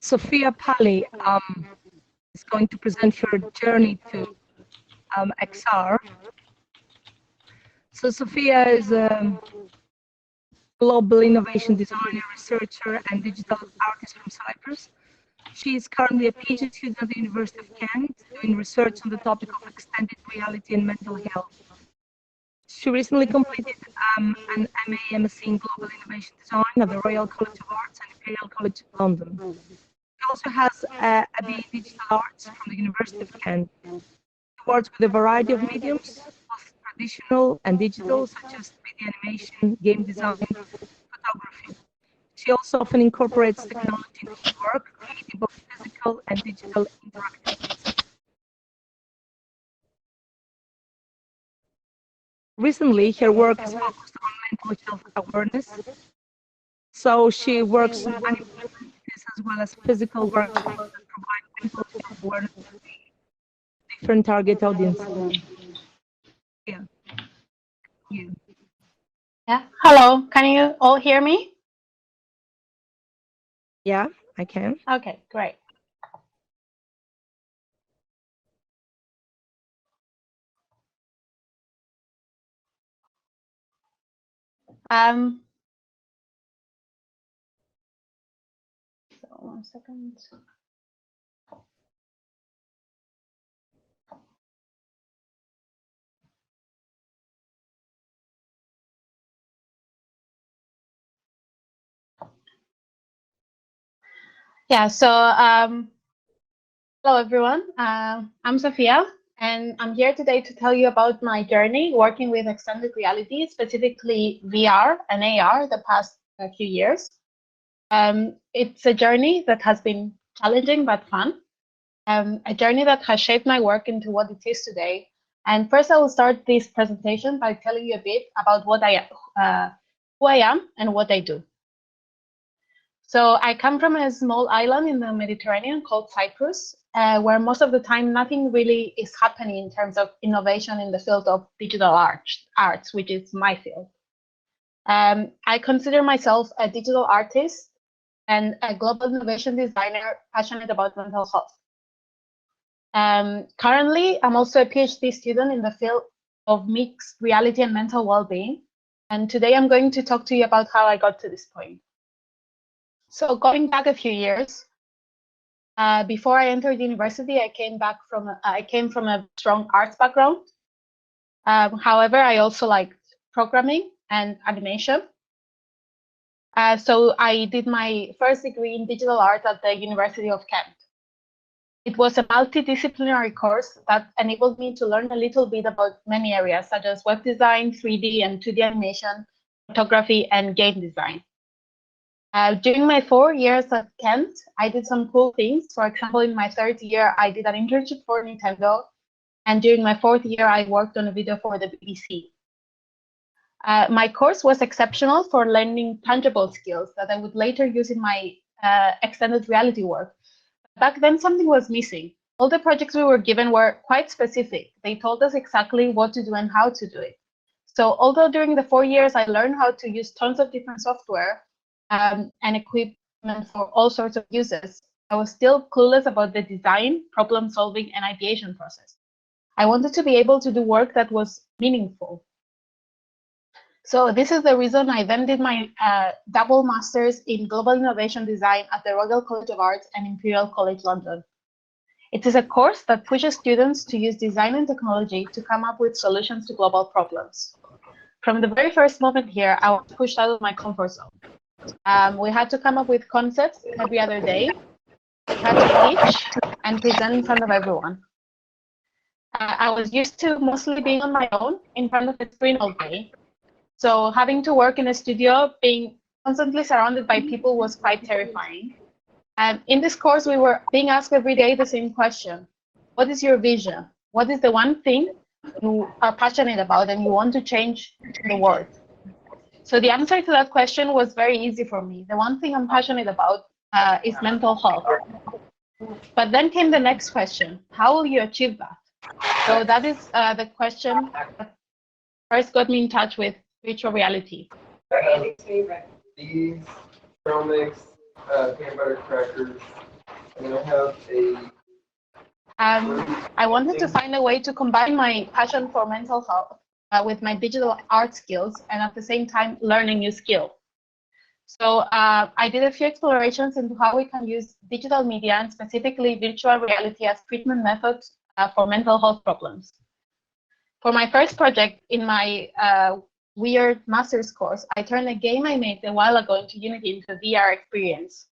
Sophia Pali is going to present her journey to XR. So Sophia is a global innovation designer, researcher, and digital artist from Cyprus. She is currently a PhD student at the University of Kent, doing research on the topic of extended reality and mental health. She recently completed an MA MSc in Global Innovation Design at the Royal College of Arts and Imperial College London. She also has a BA in Digital Arts from the University of Kent. She works with a variety of mediums, both traditional and digital, such as 3D animation, game design, photography. She also often incorporates technology into her work, creating both physical and digital interactive pieces. Recently, her work is focused on mental health awareness. So she works on animal activities as well as physical workshops that provide mental health awareness to different target audiences. Yeah. Yeah. Hello. Can you all hear me? Yeah, I can. Okay, great. So 1 second. Yeah, so hello everyone. I'm Sophia, and I'm here today to tell you about my journey working with extended reality, specifically VR and AR, the past few years. It's a journey that has been challenging but fun, a journey that has shaped my work into what it is today. And first, I will start this presentation by telling you a bit about what who I am and what I do. So I come from a small island in the Mediterranean called Cyprus, where most of the time nothing really is happening in terms of innovation in the field of digital arts, which is my field. I consider myself a digital artist and a global innovation designer passionate about mental health. Currently, I'm also a PhD student in the field of mixed reality and mental well-being. And today I'm going to talk to you about how I got to this point. So going back a few years, before I entered university, I came from a strong arts background. However, I also liked programming and animation. So I did my first degree in digital art at the University of Kent. It was a multidisciplinary course that enabled me to learn a little bit about many areas, such as web design, 3D and 2D animation, photography, and game design. During my 4 years at Kent, I did some cool things. For example, in my 3rd year, I did an internship for Nintendo. And during my 4th year, I worked on a video for the BBC. My course was exceptional for learning tangible skills that I would later use in my extended reality work. Back then, something was missing. All the projects we were given were quite specific. They told us exactly what to do and how to do it. So although during the 4 years, I learned how to use tons of different software and equipment for all sorts of uses, I was still clueless about the design, problem solving, and ideation process. I wanted to be able to do work that was meaningful. So this is the reason I then did my double masters in global innovation design at the Royal College of Arts and Imperial College London. It is a course that pushes students to use design and technology to come up with solutions to global problems. From the very first moment here, I was pushed out of my comfort zone. We had to come up with concepts every other day. We had to teach and present in front of everyone. I was used to mostly being on my own in front of a screen all day. So having to work in a studio, being constantly surrounded by people was quite terrifying. And in this course, we were being asked every day the same question. What is your vision? What is the one thing you are passionate about and you want to change in the world? So the answer to that question was very easy for me. The one thing I'm passionate about is mental health. But then came the next question. How will you achieve that? So that is the question that first got me in touch with virtual reality. These trail mix, peanut butter crackers, I wanted to find a way to combine my passion for mental health with my digital art skills and at the same time learn a new skill. So I did a few explorations into how we can use digital media and specifically virtual reality as treatment methods for mental health problems. For my first project in my Weird master's course, I turned a game I made a while ago into Unity into a VR experience.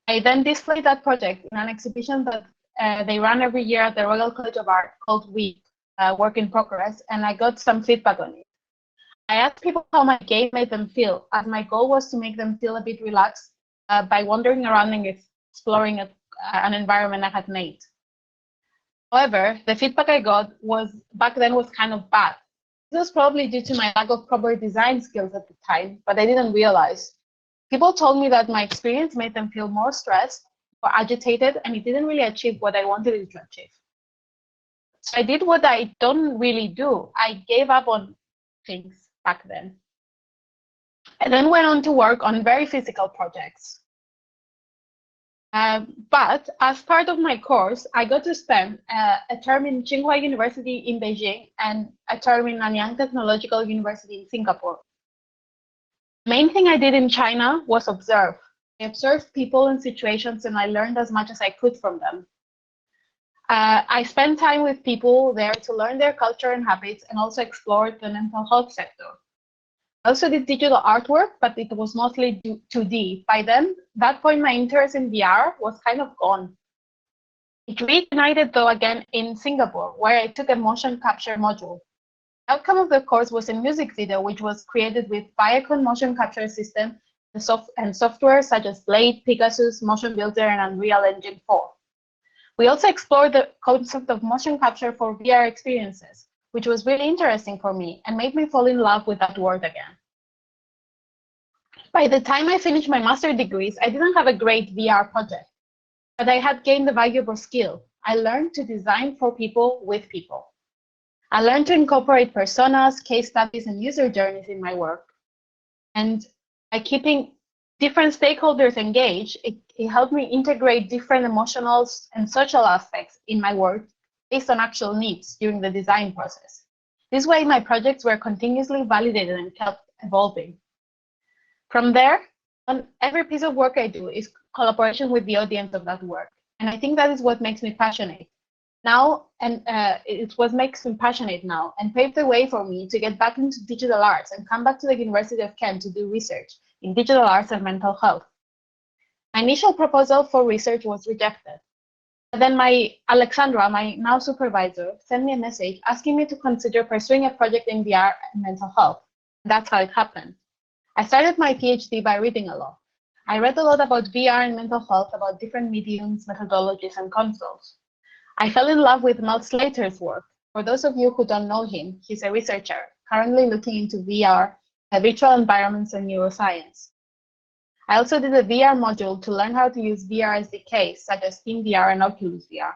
I then displayed that project in an exhibition that they run every year at the Royal College of Art called WEEP, Work in Progress, and I got some feedback on it. I asked people how my game made them feel, as my goal was to make them feel a bit relaxed by wandering around and exploring an environment I had made. However, the feedback I got back then was kind of bad. This was probably due to my lack of proper design skills at the time, but I didn't realize. People told me that my experience made them feel more stressed or agitated, and it didn't really achieve what I wanted it to achieve. So I did what I don't really do. I gave up on things back then. I then went on to work on very physical projects. But as part of my course, I got to spend a term in Tsinghua University in Beijing and a term in Nanyang Technological University in Singapore. The main thing I did in China was observe. I observed people and situations and I learned as much as I could from them. I spent time with people there to learn their culture and habits and also explore the mental health sector. I also did digital artwork, but it was mostly 2D. By then, that point, my interest in VR was kind of gone. It reignited though again in Singapore, where I took a motion capture module. The outcome of the course was a music video, which was created with Viacom motion capture system and software such as Blade, Pegasus, Motion Builder, and Unreal Engine 4. We also explored the concept of motion capture for VR experiences, which was really interesting for me and made me fall in love with that word again. By the time I finished my master's degrees, I didn't have a great VR project, but I had gained a valuable skill. I learned to design for people with people. I learned to incorporate personas, case studies, and user journeys in my work. And by keeping different stakeholders engaged, it helped me integrate different emotional and social aspects in my work based on actual needs during the design process. This way, my projects were continuously validated and kept evolving. From there, on every piece of work I do is collaboration with the audience of that work. And I think that is what makes me passionate now, and it's what makes me passionate now and paved the way for me to get back into digital arts and come back to the University of Kent to do research in digital arts and mental health. My initial proposal for research was rejected. But then Alexandra, my now supervisor, sent me a message asking me to consider pursuing a project in VR and mental health. And that's how it happened. I started my PhD by reading a lot. I read a lot about VR and mental health, about different mediums, methodologies, and concepts. I fell in love with Mel Slater's work. For those of you who don't know him, he's a researcher currently looking into VR, virtual environments, and neuroscience. I also did a VR module to learn how to use VR SDKs, such as SteamVR and Oculus VR.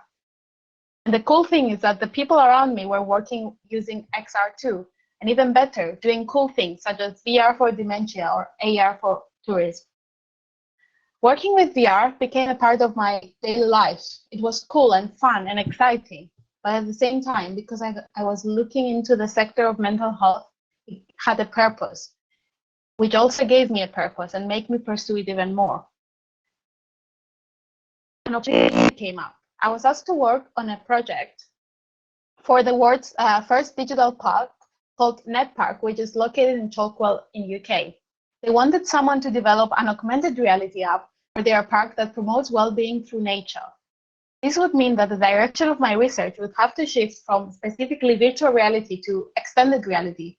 And the cool thing is that the people around me were working using XR too, and even better, doing cool things such as VR for dementia or AR for tourism. Working with VR became a part of my daily life. It was cool and fun and exciting, but at the same time, because I was looking into the sector of mental health, it had a purpose, which also gave me a purpose and made me pursue it even more. An opportunity came up. I was asked to work on a project for the world's first digital park called NetPark, which is located in Chalkwell in UK. They wanted someone to develop an augmented reality app for their park that promotes well-being through nature. This would mean that the direction of my research would have to shift from specifically virtual reality to extended reality.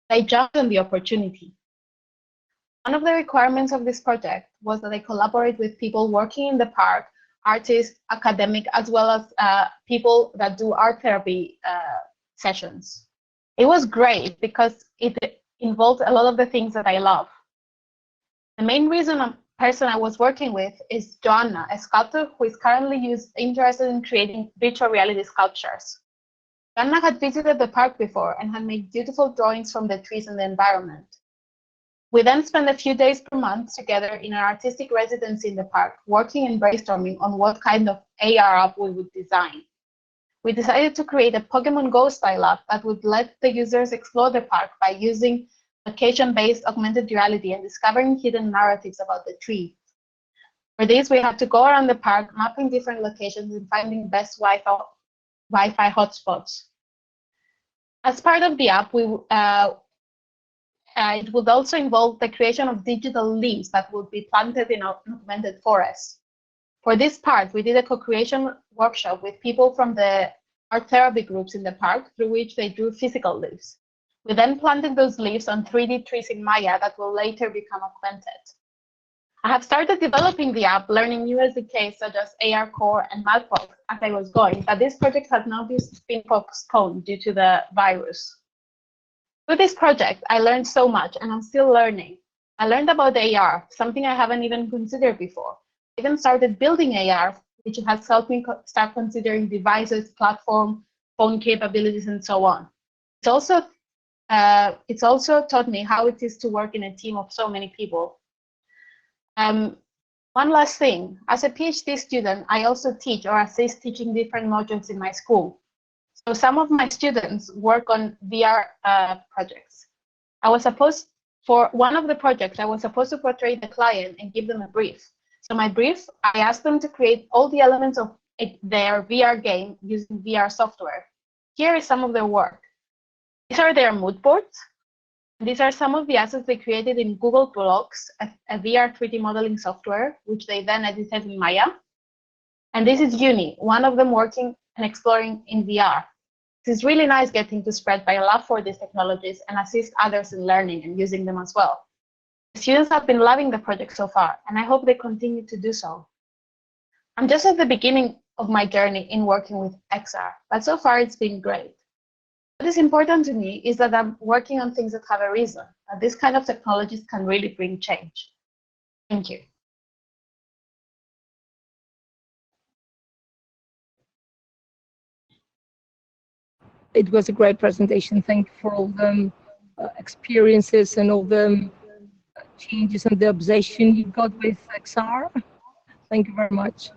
I jumped on the opportunity. One of the requirements of this project was that I collaborate with people working in the park, artists, academic, as well as people that do art therapy sessions. It was great because it involved a lot of the things that I love. The main person I was working with is Joanna, a sculptor who is currently interested in creating virtual reality sculptures. Joanna had visited the park before and had made beautiful drawings from the trees and the environment. We then spent a few days per month together in an artistic residency in the park, working and brainstorming on what kind of AR app we would design. We decided to create a Pokemon Go style app that would let the users explore the park by using location-based augmented reality and discovering hidden narratives about the tree. For this, we had to go around the park, mapping different locations and finding best Wi-Fi hotspots. As part of the app, it would also involve the creation of digital leaves that would be planted in augmented forests. For this part, we did a co-creation workshop with people from the art therapy groups in the park, through which they drew physical leaves. We then planted those leaves on 3D trees in Maya that will later become augmented. I have started developing the app, learning new SDKs such as ARCore and Madbox as I was going, but this project has now been postponed due to the virus. Through this project, I learned so much, and I'm still learning. I learned about AR, something I haven't even considered before. I even started building AR, which has helped me start considering devices, platform, phone capabilities, and so on. It's also taught me how it is to work in a team of so many people. One last thing, as a PhD student, I also teach or assist teaching different modules in my school. So some of my students work on VR projects. For one of the projects, I was supposed to portray the client and give them a brief. So my brief, I asked them to create all the elements of their VR game using VR software. Here is some of their work. These are their mood boards. These are some of the assets they created in Google Blocks, a VR 3D modeling software, which they then edited in Maya. And this is Uni, one of them working and exploring in VR. It's really nice getting to spread my love for these technologies and assist others in learning and using them as well. The students have been loving the project so far, and I hope they continue to do so. I'm just at the beginning of my journey in working with XR, but so far it's been great. What is important to me is that I'm working on things that have a reason, that this kind of technologies can really bring change. Thank you. It was a great presentation. Thank you for all the experiences and all the changes and the obsession you got with XR. Thank you very much.